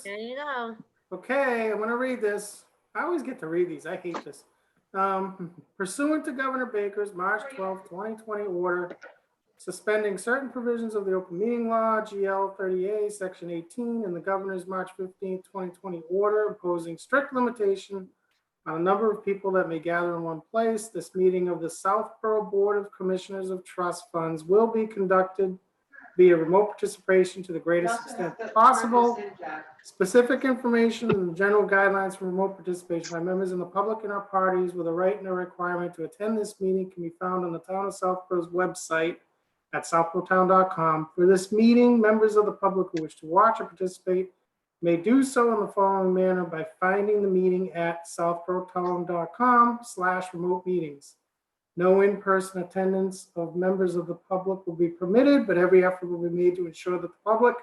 minutes. There you go. Okay, I'm going to read this. I always get to read these. I hate this. Pursuant to Governor Baker's March 12, 2020 order suspending certain provisions of the open meeting law, GL 30A, Section 18, and the governor's March 15, 2020 order imposing strict limitation on a number of people that may gather in one place, this meeting of the Southborough Board of Commissioners of Trust Funds will be conducted via remote participation to the greatest extent possible. Specific information and general guidelines for remote participation by members in the public and our parties with a right and a requirement to attend this meeting can be found on the Town of Southborough's website at southboroughtown.com. For this meeting, members of the public who wish to watch or participate may do so in the following manner by finding the meeting at southboroughtown.com/remote meetings. No in-person attendance of members of the public will be permitted, but every effort will be made to ensure that the public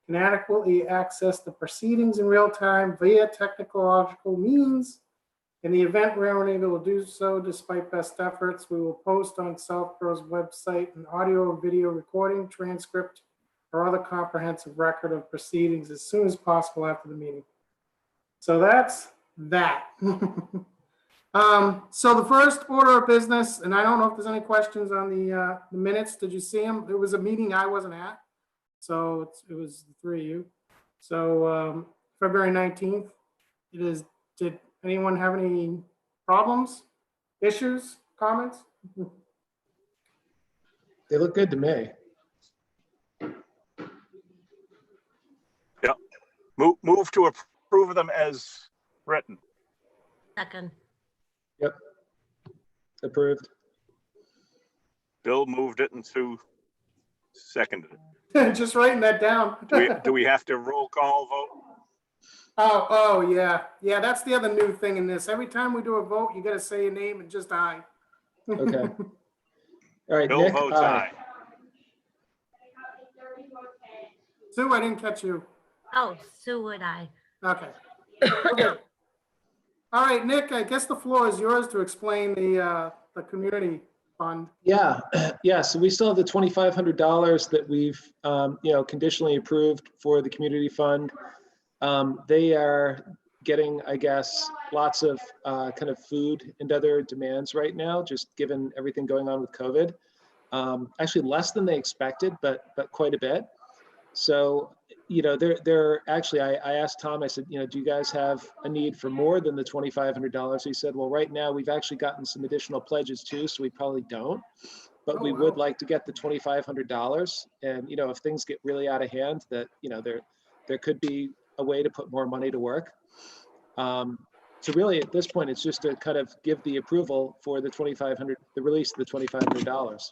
can adequately access the proceedings in real time via technological means. In the event we're unable to do so, despite best efforts, we will post on Southborough's website an audio or video recording, transcript, or other comprehensive record of proceedings as soon as possible after the meeting. So that's that. So the first order of business, and I don't know if there's any questions on the minutes. Did you see them? It was a meeting I wasn't at. So it was the three of you. So February 19th, it is. Did anyone have any problems, issues, comments? They look good to me. Yeah. Move to approve them as written. Second. Yep. Approved. Bill moved it and Sue seconded it. Just writing that down. Do we have to roll call vote? Oh, yeah. Yeah, that's the other new thing in this. Every time we do a vote, you got to say your name and just aye. Okay. All right, Bill Nick, votes aye. Sue, I didn't catch you. Oh, Sue would I. Okay. Okay. All right, Nick, I guess the floor is yours to explain the community fund. Yeah, yeah. So we still have the $2,500 that we've, conditionally approved for the community fund. They are getting, I guess, lots of kind of food and other demands right now, just given everything going on with COVID. Actually less than they expected, but quite a bit. So, they're actually, I asked Tom, I said, do you guys have a need for more than the $2,500? He said, well, right now we've actually gotten some additional pledges too, so we probably don't, but we would like to get the $2,500. And, if things get really out of hand, that, there could be a way to put more money to work. So really at this point, it's just to kind of give the approval for the $2,500, the release of the $2,500.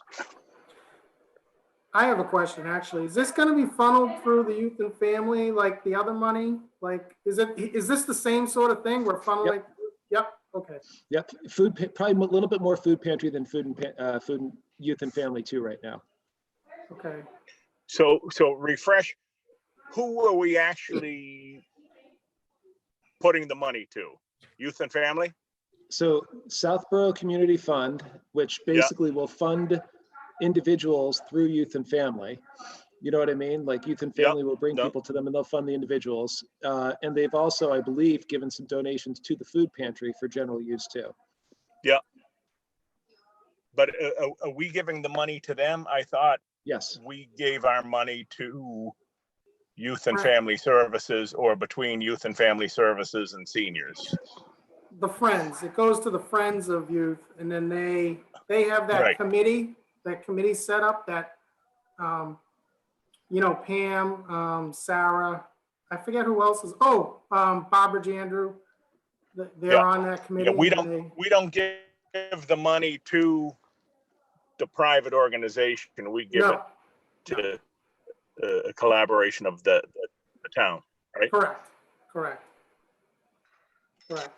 I have a question, actually. Is this going to be funneled through the youth and family like the other money? Like, is this the same sort of thing? We're funneling? Yep. Okay. Yep. Food, probably a little bit more food pantry than food and youth and family too right now. Okay. So refresh, who are we actually putting the money to? Youth and family? So Southborough Community Fund, which basically will fund individuals through youth and family. You know what I mean? Like youth and family will bring people to them and they'll fund the individuals. And they've also, I believe, given some donations to the food pantry for general use too. Yeah. But are we giving the money to them? I thought yes, we gave our money to youth and family services, or between youth and family services and seniors. The Friends, it goes to the Friends of Youth, and then they have that committee. That committee set up that, Pam, Sarah, I forget who else is, Barbara Jandrew, they're on that committee. Yeah, we don't give the money to the private organization. We give it to a collaboration of the town, right? Correct.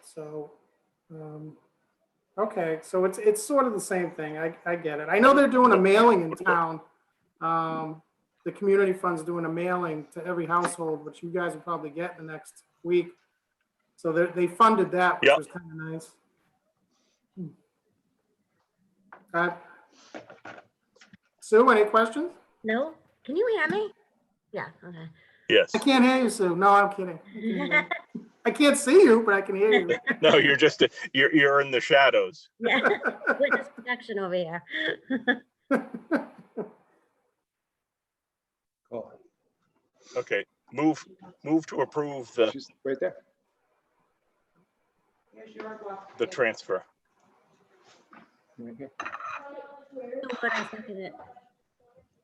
So, okay, so it's sort of the same thing. I get it. I know they're doing a mailing in town. The community fund's doing a mailing to every household, which you guys will probably get in the next week. So they funded that, which was kind of nice. Sue, any questions? No. Can you hear me? Yeah. Okay. Yes. I can't hear you, Sue. No, I'm kidding. I can hear you. I can't see you, but I can hear you. No, you're just, you're in the shadows. Yeah, witness protection over here. Cool. Okay, move to approve the She's right there. transfer. Right here. But I second it.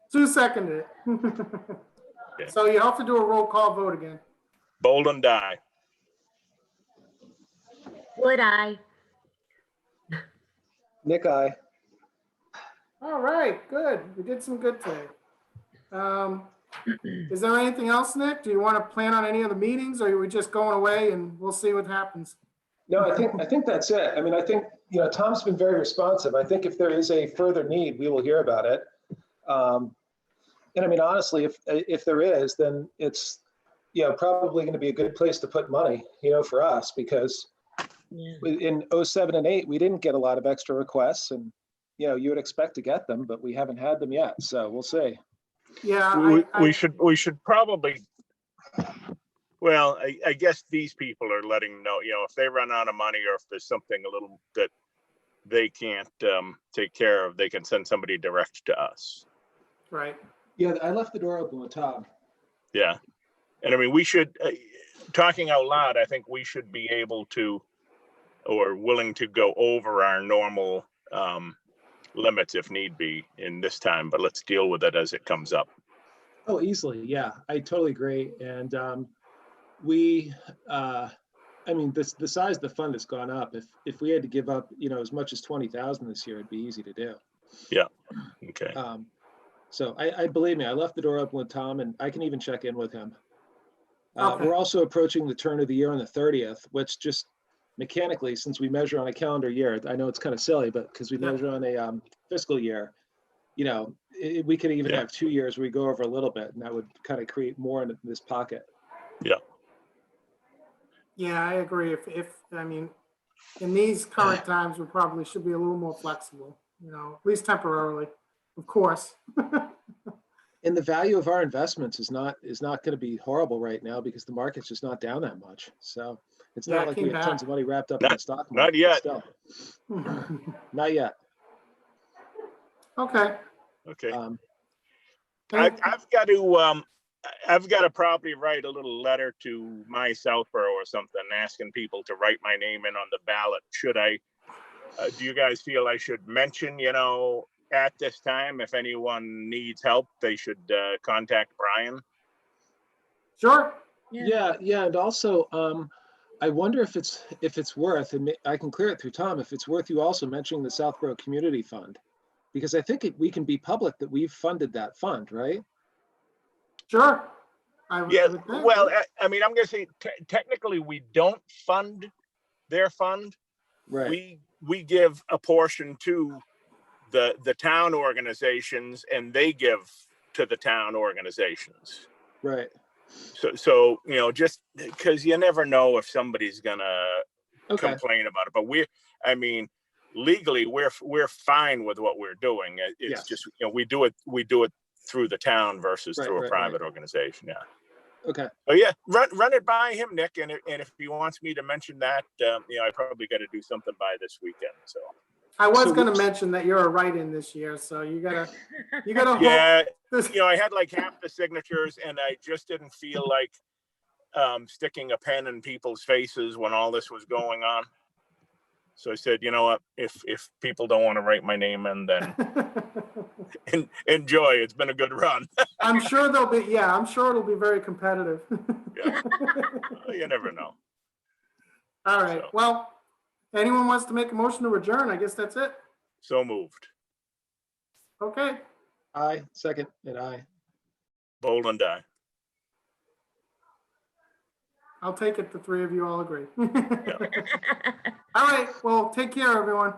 Sue seconded it. So you have to do a roll call vote again. Bolden, die. Would I? Nick, I. All right, good. We did some good today. Is there anything else, Nick? Do you want to plan on any other meetings, or are we just going away and we'll see what happens? No, I think that's it. I mean, I think, Tom's been very responsive. I think if there is a further need, we will hear about it. And I mean, honestly, if there is, then it's, probably going to be a good place to put money, for us, because Yeah. in 07 and 08, we didn't get a lot of extra requests, and, you would expect to get them, but we haven't had them yet. So we'll see. Yeah, We should probably, well, I guess these people are letting know, if they run out of money or if there's something a little that they can't take care of, they can send somebody direct to us. right. Yeah, I left the door open with Tom. Yeah. And I mean, we should, talking out loud, I think we should be able to, or willing to go over our normal limits if need be in this time, but let's deal with it as it comes up. Oh, easily. Yeah, I totally agree. And we, I mean, the size of the fund has gone up. If we had to give up, as much as 20,000 this year, it'd be easy to do. Yeah. Okay. So I believe me, I left the door open with Tom, and I can even check in with him. Okay. We're also approaching the turn of the year on the 30th, which just mechanically, since we measure on a calendar year, I know it's kind of silly, but because we Yeah. measure on a fiscal year, we could even have 2 years where we go over a little bit, and that would kind of create more in this pocket. Yeah, I agree. I mean, in these current times, we probably should be a little more flexible, at least temporarily, of course. And the value of our investments is not going to be horrible right now because the market's just not down that much. So it's Yeah, not it like came we have tons back. of money wrapped up in the stock market. Not yet. Still, not yet. Okay. Okay. Thank- I've got to probably write a little letter to my Southborough or something, asking people to write my name in on the ballot. Should I, do you guys feel I should mention, at this time, if anyone needs help, they should contact Brian? Sure. Yeah. And also, I wonder if it's worth, and I can clear it through Tom, if it's worth you also mentioning the Southborough Community Fund, because I think we can be public that we've funded that fund, right? Sure. Yeah, would think. well, I mean, I'm going to say technically we don't fund their fund. Right. We give a portion to the town organizations, and they give to the town organizations. Right. So just because you never know if somebody's gonna Okay. complain about it, but I mean, legally we're fine with what we're doing. It's Yes. just we do it through the town versus Right, through a right, private organization. Yeah. Okay. Oh yeah, run it by him, Nick, and if he wants me to mention that, I probably got to do something by this weekend. So I was So going to whoops. mention that you're a write-in this year, so you gotta hope yeah, this. I had like half the signatures, and I just didn't feel like sticking a pen in people's faces when all this was going on. So I said, you know what, if people don't want to write my name in, then enjoy. It's been a good run. I'm sure I'm sure it'll be very competitive. Yeah. You never know. All right. So. Well, anyone wants to make a motion to adjourn? I guess that's it. So moved. Okay. I second, and I. Bold and die. I'll take it. The three of you all agree. All right. Well, take care, everyone.